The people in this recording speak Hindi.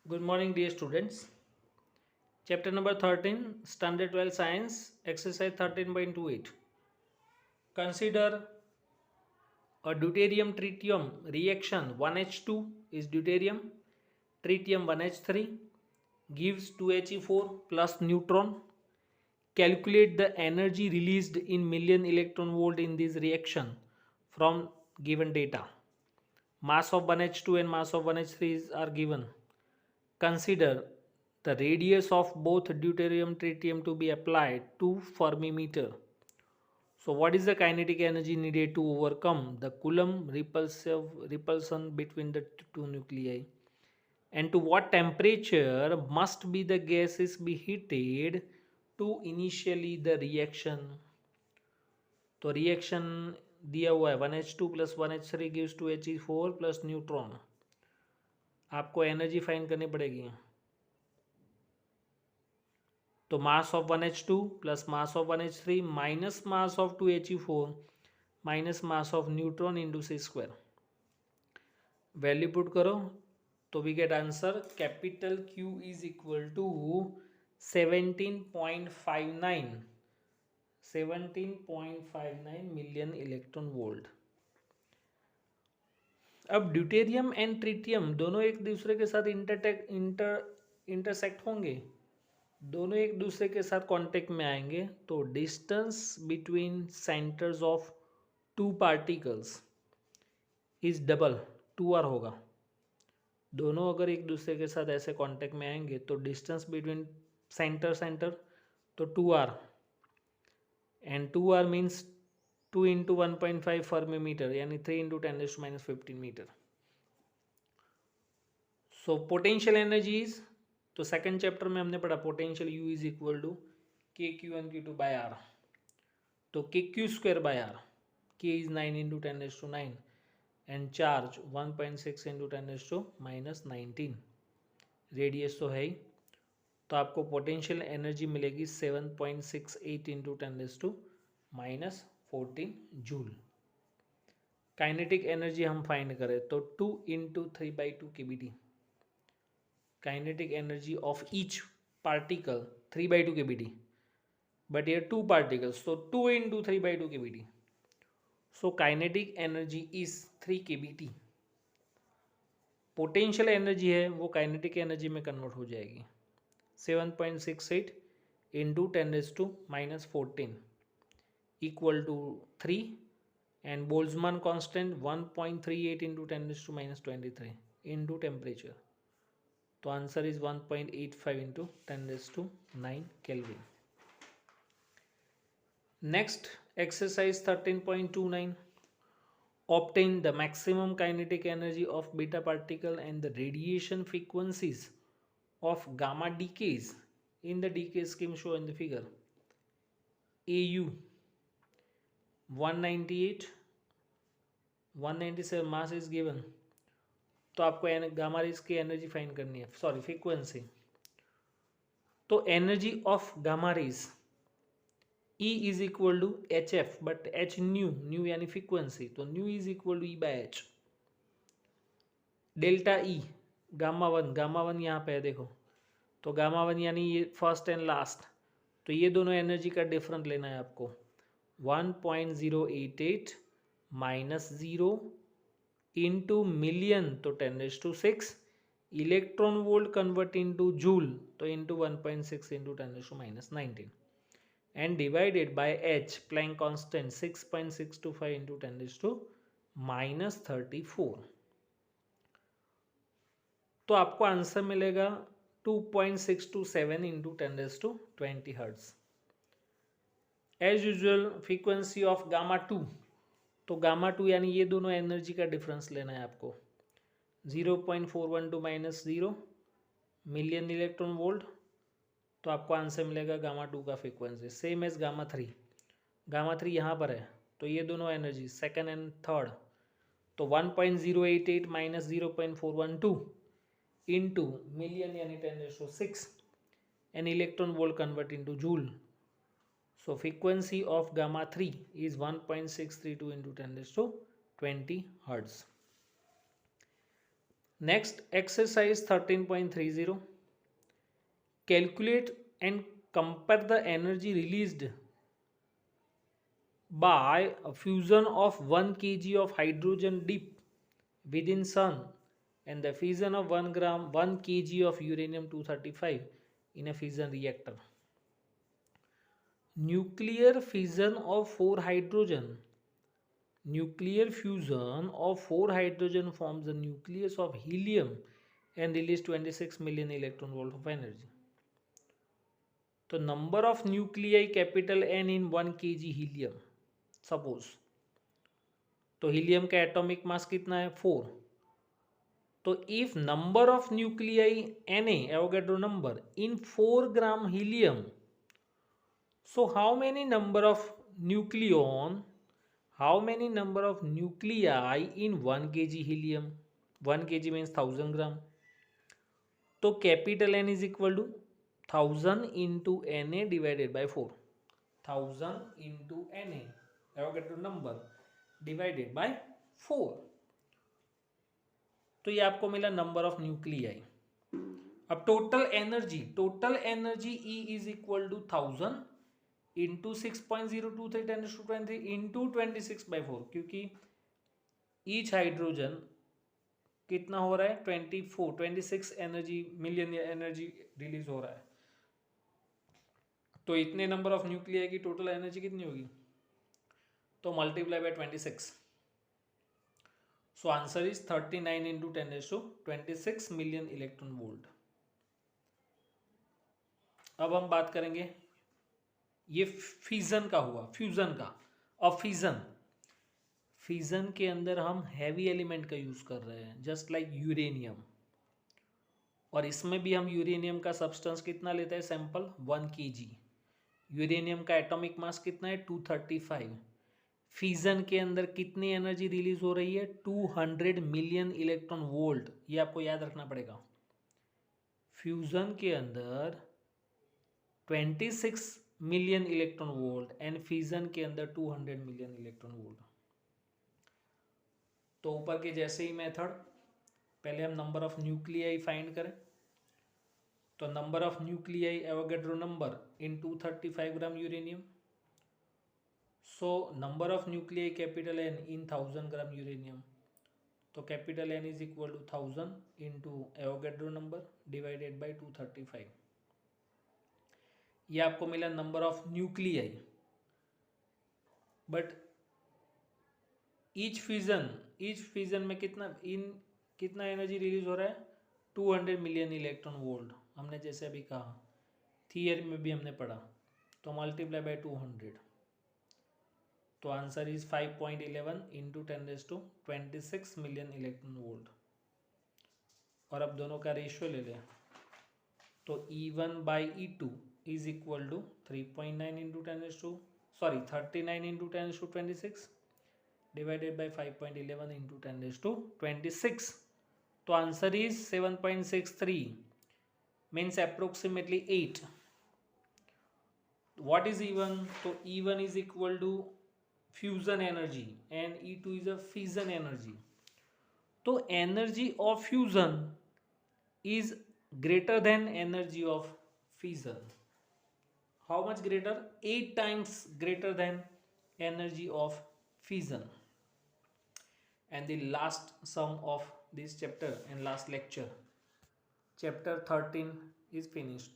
Good morning, dear students. Chapter number 13, Standard 12 Science, Exercise 13.28. Consider a deuterium tritium reaction 1H2 is deuterium, tritium 1H3 gives 2He4 plus neutron. Calculate the energy released in million electron volt in this reaction from given data. Mass of 1H2 and mass of 1H3 are given. Consider the radius of both deuterium tritium to be applied to Fermi meter. So what is the kinetic energy needed to overcome the Coulomb repulsion between the two nuclei? And to what temperature must be the gases be heated to initially the reaction? तो रिएक्शन दिया हुआ है 1H2 plus 1H3 gives 2He4 plus neutron. आपको एनर्जी फाइंड करनी पड़ेगी. तो mass of 1H2 plus mass of 1H3 minus mass of 2He4 minus mass of neutron into c square. Value put करो तो we get answer capital Q is equal to 17.59 million electron volt. अब ड्यूटेरियम एंड ट्रिटियम दोनों एक दूसरे के साथ इंटरसेक्ट होंगे, दोनों एक दूसरे के साथ कांटेक्ट में आएंगे, तो distance between centres of two particles is double 2r होगा. दोनों अगर एक दूसरे के साथ ऐसे कांटेक्ट में आएंगे तो डिस्टेंस बिटवीन सेंटर तो 2r and 2r means 2 into 1.5 fermi metre यानी 3 into 10⁻15 metre. So potential energy is, तो सेकंड चैप्टर में हमने पढ़ा potential U is equal to KQ1Q2 by R. तो KQ square by R, K is 9 into 10⁻9 and charge 1.6 into 10⁻19. Radius तो है ही, तो आपको पोटेंशियल एनर्जी मिलेगी 7.68 इंटू 10⁻14 जूल. काइनेटिक एनर्जी हम फाइंड करें तो 2 into 3/2 KBD. Kinetic energy of each particle 3/2 KBD, but ये 2 पार्टिकल्स तो 2 into 3/2 KBD. So kinetic energy is 3 KBT. Potential energy है वो काइनेटिक एनर्जी में कन्वर्ट हो जाएगी. 7.68 into 10⁻14 equal to 3 and Boltzmann constant 1.38 into 10⁻23 into temperature. तो answer is 1.85 into 10⁻9 kelvin. Next exercise 13.29. Obtain the maximum kinetic energy of beta particle and the radiation frequencies of gamma decays in the decay scheme shown in the figure. AU 198, 197 mass is given. तो आपको गामा रेज की एनर्जी फाइंड करनी है, सॉरी फ्रीक्वेंसी. तो energy of gamma rays E is equal to HF, but H nu यानी फ्रीक्वेंसी, तो nu is equal to E/H. Delta E gamma one यहाँ पे है देखो, तो गामा वन यानी ये फर्स्ट एंड लास्ट, तो ये दोनों एनर्जी का डिफरेंस लेना है आपको. 1.088 माइनस 0 इंटू मिलियन तो 10⁻6 electron volt convert into joule तो into 1.6 into 10⁻19 and divided by H Planck constant 6.625 into 10⁻34. तो आपको आंसर मिलेगा 2.627 into 10⁻20 hertz. As usual frequency of gamma 2, तो गामा 2 यानी ये दोनों एनर्जी का डिफरेंस लेना है आपको. 0.412 माइनस 0 मिलियन इलेक्ट्रॉन वोल्ट, तो आपको आंसर मिलेगा गामा 2 का frequency. Same as gamma 3, gamma 3 यहाँ पर है, तो ये दोनों एनर्जी सेकंड एंड थर्ड, तो 1.088 माइनस 0.412 इंटू मिलियन यानी 10⁻6 an electron volt convert into joule. So frequency of gamma 3 is 1.632 into 10⁻20 hertz. Next, exercise 13.30. Calculate and compare the energy released by a fusion of 1 kg of hydrogen dip within sun and the fission of 1 gram 1 kg of uranium 235 in a fission reactor. Nuclear fission of 4 hydrogen. Nuclear fusion of 4 hydrogen forms the nucleus of helium and release 26 million electron volt of energy. तो number of nuclei capital N in 1 kg helium, suppose, तो हीलियम का एटॉमिक मास कितना है 4. तो if number of nuclei Na Avogadro number in 4 gram helium, so how many number of nucleon, how many number of nuclei in 1 kg helium? 1 kg means 1000 gram. तो capital N is equal to 1000 into Na divided by 4. 1000 into Na Avogadro number divided by 4. तो ये आपको मिला नंबर ऑफ न्यूक्लियाई. अब total energy E is equal to 1000 into 6.023 10⁻23 into 26/4, क्योंकि ईच हाइड्रोजन कितना हो रहा है 26 एनर्जी मिलियन एनर्जी रिलीज हो रहा है. तो इतने नंबर ऑफ न्यूक्लियाई की टोटल एनर्जी कितनी होगी, तो multiply by 26. So answer is 39 into 10⁻26 million electron volt. अब हम बात करेंगे, ये फिजन का हुआ, फ्यूजन का. अब फिजन के अंदर हम हैवी एलिमेंट का यूज कर रहे हैं, जस्ट लाइक यूरेनियम. और इसमें भी हम यूरेनियम का सब्सटेंस कितना लेते हैं, सैंपल 1 kg. यूरेनियम का एटॉमिक मास कितना है 235. फिजन के अंदर कितनी एनर्जी रिलीज हो रही है 200 मिलियन इलेक्ट्रॉन वोल्ट. ये आपको याद रखना पड़ेगा. फ्यूजन के अंदर 26 million electron volt and fission के अंदर 200 मिलियन इलेक्ट्रॉन वोल्ट. तो ऊपर के जैसे ही मेथड, पहले हम नंबर ऑफ न्यूक्लियाई फाइंड करें. तो number of nuclei Avogadro number in 235 gram uranium. So number of nuclei capital N in 1000 gram uranium. तो capital N is equal to 1000 into Avogadro number divided by 235. ये आपको मिला number of nuclei. But each fission में कितना एनर्जी रिलीज हो रहा है 200 मिलियन इलेक्ट्रॉन वोल्ट. हमने जैसे अभी कहा, थियरी में भी हमने पढ़ा. तो मल्टीप्लाई बाय 200. तो answer is 5.11 into 10⁻26 million electron volt. और अब दोनों का रेशियो ले लें. तो E1 by E2 is equal to 39 into 10⁻26 divided by 5.11 into 10⁻26. तो answer is 7.63 means approximately 8. What is E1? तो E1 is equal to fusion energy and E2 is a fission energy. तो energy of fusion is greater than energy of fission. How much greater? 8 times greater than energy of fission. And the last sum of this chapter and last lecture, chapter 13, is finished.